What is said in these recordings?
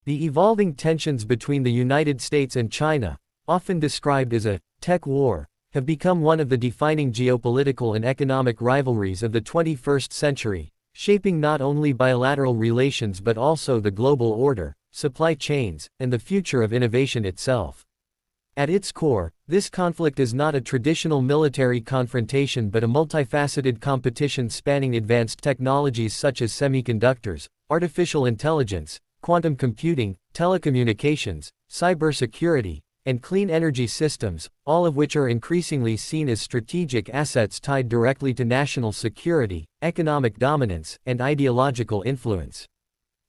The evolving tensions between the United States and China, often described as a tech war, have become one of the defining geopolitical and economic rivalries of the 21st century, shaping not only bilateral relations but also the global order, supply chains, and the future of innovation itself. At its core, this conflict is not a traditional military confrontation but a multifaceted competition spanning advanced technologies such as semiconductors, artificial intelligence, quantum computing, telecommunications, cybersecurity, and clean energy systems, all of which are increasingly seen as strategic assets tied directly to national security, economic dominance, and ideological influence.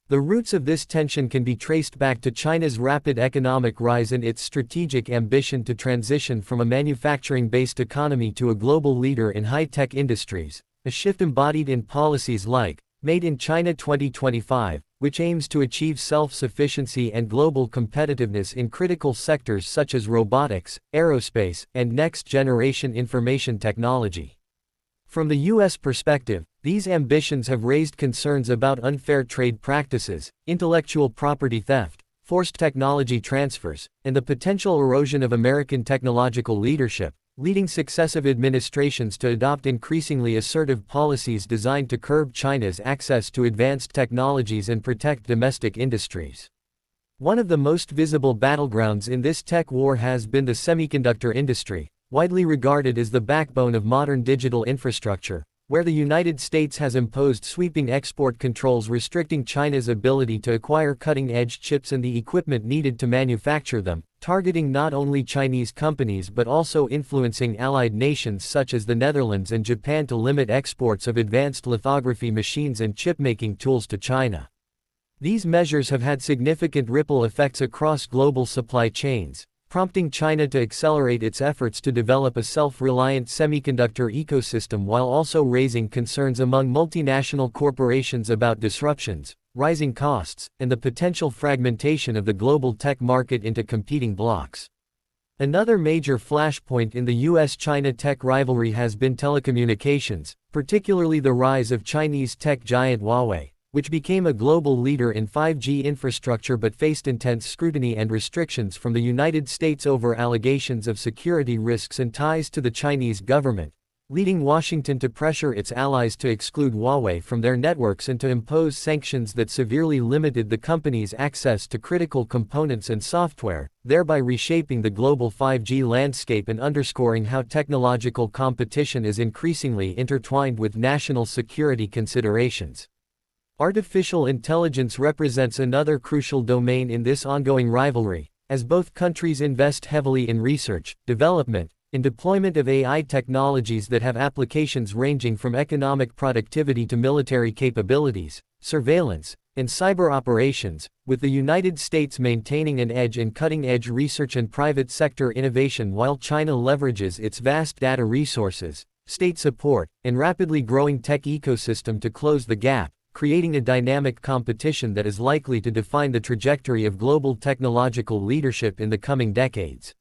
The roots of this tension can be traced back to China's rapid economic rise and its strategic ambition to transition from a manufacturing-based economy to a global leader in high-tech industries, a shift embodied in policies like Made in China 2025, which aims to achieve self-sufficiency and global competitiveness in critical sectors such as robotics, aerospace, and next-generation information technology. From the U.S. perspective, these ambitions have raised concerns about unfair trade practices, intellectual property theft, forced technology transfers, and the potential erosion of American technological leadership, leading successive administrations to adopt increasingly assertive policies designed to curb China's access to advanced technologies and protect domestic industries. One of the most visible battlegrounds in this tech war has been the semiconductor industry, widely regarded as the backbone of modern digital infrastructure, where the United States has imposed sweeping export controls restricting China's ability to acquire cutting-edge chips and the equipment needed to manufacture them, targeting not only Chinese companies but also influencing allied nations such as the Netherlands and Japan to limit exports of advanced lithography machines and chip-making tools to China. These measures have had significant ripple effects across global supply chains, prompting China to accelerate its efforts to develop a self-reliant semiconductor ecosystem while also raising concerns among multinational corporations about disruptions, rising costs, and the potential fragmentation of the global tech market into competing blocs. Another major flashpoint in the US-China tech rivalry has been telecommunications, particularly the rise of Chinese tech giant Huawei, which became a global leader in 5G infrastructure but faced intense scrutiny and restrictions from the United States over allegations of security risks and ties to the Chinese government, leading Washington to pressure its allies to exclude Huawei from their networks and to impose sanctions that severely limited the company's access to critical components and software, thereby reshaping the global 5G landscape and underscoring how technological competition is increasingly intertwined with national security considerations. Artificial intelligence represents another crucial domain in this ongoing rivalry, as both countries invest heavily in research, development, and deployment of AI technologies that have applications ranging from economic productivity to military capabilities, surveillance, and cyber operations, with the United States maintaining an edge in cutting-edge research and private sector innovation while China leverages its vast data resources, state support, and rapidly growing tech ecosystem to close the gap, creating a dynamic competition that is likely to define the trajectory of global technological leadership in the coming decades.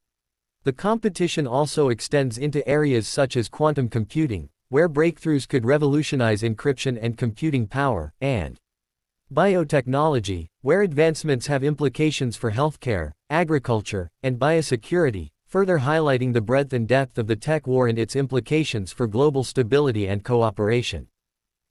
The competition also extends into areas such as quantum computing, where breakthroughs could revolutionize encryption and computing power, and biotechnology, where advancements have implications for healthcare, agriculture, and biosecurity, further highlighting the breadth and depth of the tech war and its implications for global stability and cooperation.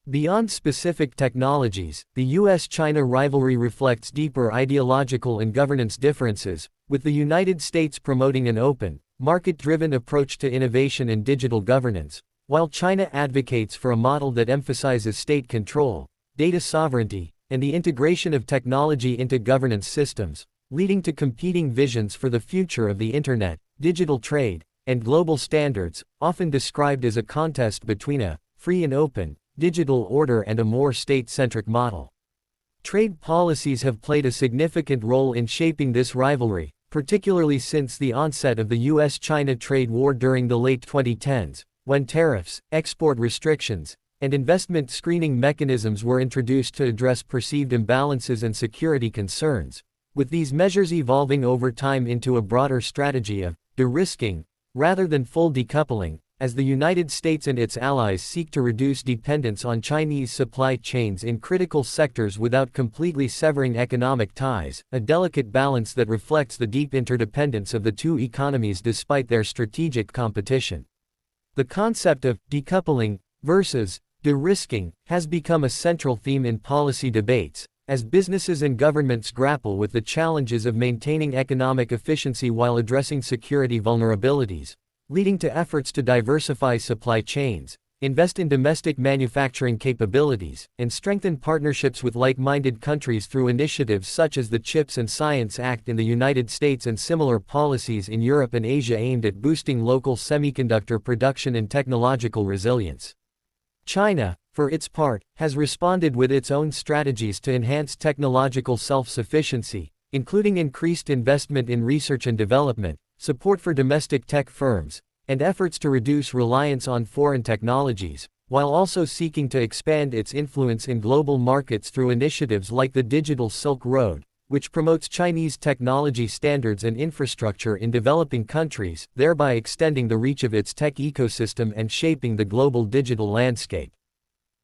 Beyond specific technologies, the US-China rivalry reflects deeper ideological and governance differences, with the United States promoting an open, market-driven approach to innovation and digital governance, while China advocates for a model that emphasizes state control, data sovereignty, and the integration of technology into governance systems, leading to competing visions for the future of the Internet, digital trade, and global standards, often described as a contest between a free and open digital order and a more state-centric model. Trade policies have played a significant role in shaping this rivalry, particularly since the onset of the US-China trade war during the late 2010s, when tariffs, export restrictions, and investment screening mechanisms were introduced to address perceived imbalances and security concerns, with these measures evolving over time into a broader strategy of de-risking, rather than full decoupling, as the United States and its allies seek to reduce dependence on Chinese supply chains in critical sectors without completely severing economic ties, a delicate balance that reflects the deep interdependence of the two economies despite their strategic competition. The concept of decoupling versus de-risking has become a central theme in policy debates, as businesses and governments grapple with the challenges of maintaining economic efficiency while addressing security vulnerabilities, leading to efforts to diversify supply chains, invest in domestic manufacturing capabilities, and strengthen partnerships with like-minded countries through initiatives such as the CHIPS and Science Act in the United States and similar policies in Europe and Asia aimed at boosting local semiconductor production and technological resilience. China, for its part, has responded with its own strategies to enhance technological self-sufficiency, including increased investment in research and development, support for domestic tech firms, and efforts to reduce reliance on foreign technologies, while also seeking to expand its influence in global markets through initiatives like the Digital Silk Road, which promotes Chinese technology standards and infrastructure in developing countries, thereby extending the reach of its tech ecosystem and shaping the global digital landscape.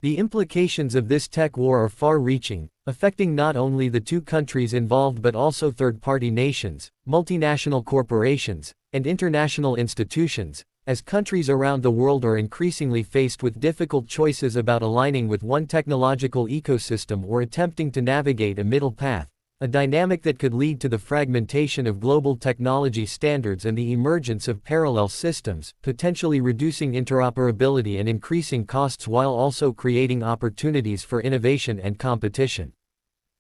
The implications of this tech war are far-reaching, affecting not only the two countries involved but also third-party nations, multinational corporations, and international institutions, as countries around the world are increasingly faced with difficult choices about aligning with one technological ecosystem or attempting to navigate a middle path, a dynamic that could lead to the fragmentation of global technology standards and the emergence of parallel systems, potentially reducing interoperability and increasing costs while also creating opportunities for innovation and competition.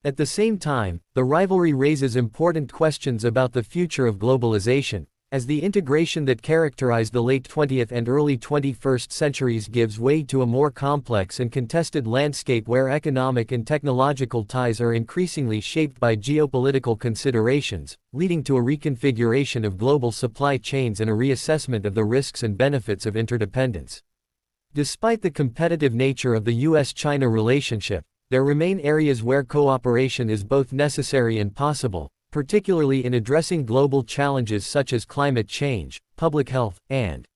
At the same time, the rivalry raises important questions about the future of globalization, as the integration that characterized the late 20th and early 21st centuries gives way to a more complex and contested landscape where economic and technological ties are increasingly shaped by geopolitical considerations, leading to a reconfiguration of global supply chains and a reassessment of the risks and benefits of interdependence. Despite the competitive nature of the US-China relationship, there remain areas where cooperation is both necessary and possible, particularly in addressing global challenges such as climate change, public health, and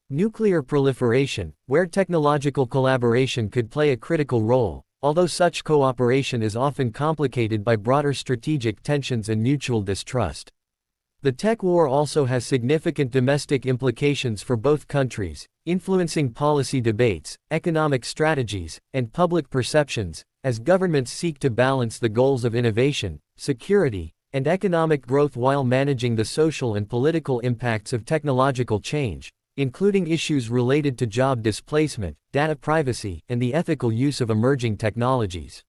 nuclear proliferation, where technological collaboration could play a critical role, although such cooperation is often complicated by broader strategic tensions and mutual distrust. The tech war also has significant domestic implications for both countries, influencing policy debates, economic strategies, and public perceptions, as governments seek to balance the goals of innovation, security, and economic growth while managing the social and political impacts of technological change, including issues related to job displacement, data privacy, and the ethical use of emerging technologies.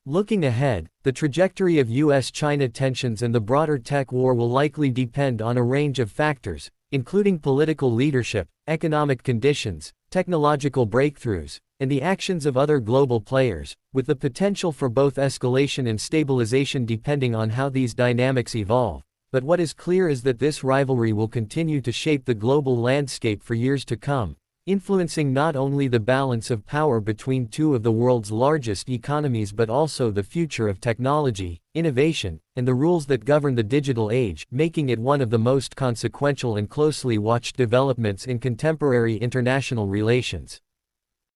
Looking ahead, the trajectory of US-China tensions and the broader tech war will likely depend on a range of factors, including political leadership, economic conditions, technological breakthroughs, and the actions of other global players, with the potential for both escalation and stabilization depending on how these dynamics evolve. But what is clear is that this rivalry will continue to shape the global landscape for years to come, influencing not only the balance of power between two of the world's largest economies but also the future of technology, innovation, and the rules that govern the digital age, making it one of the most consequential and closely watched developments in contemporary international relations.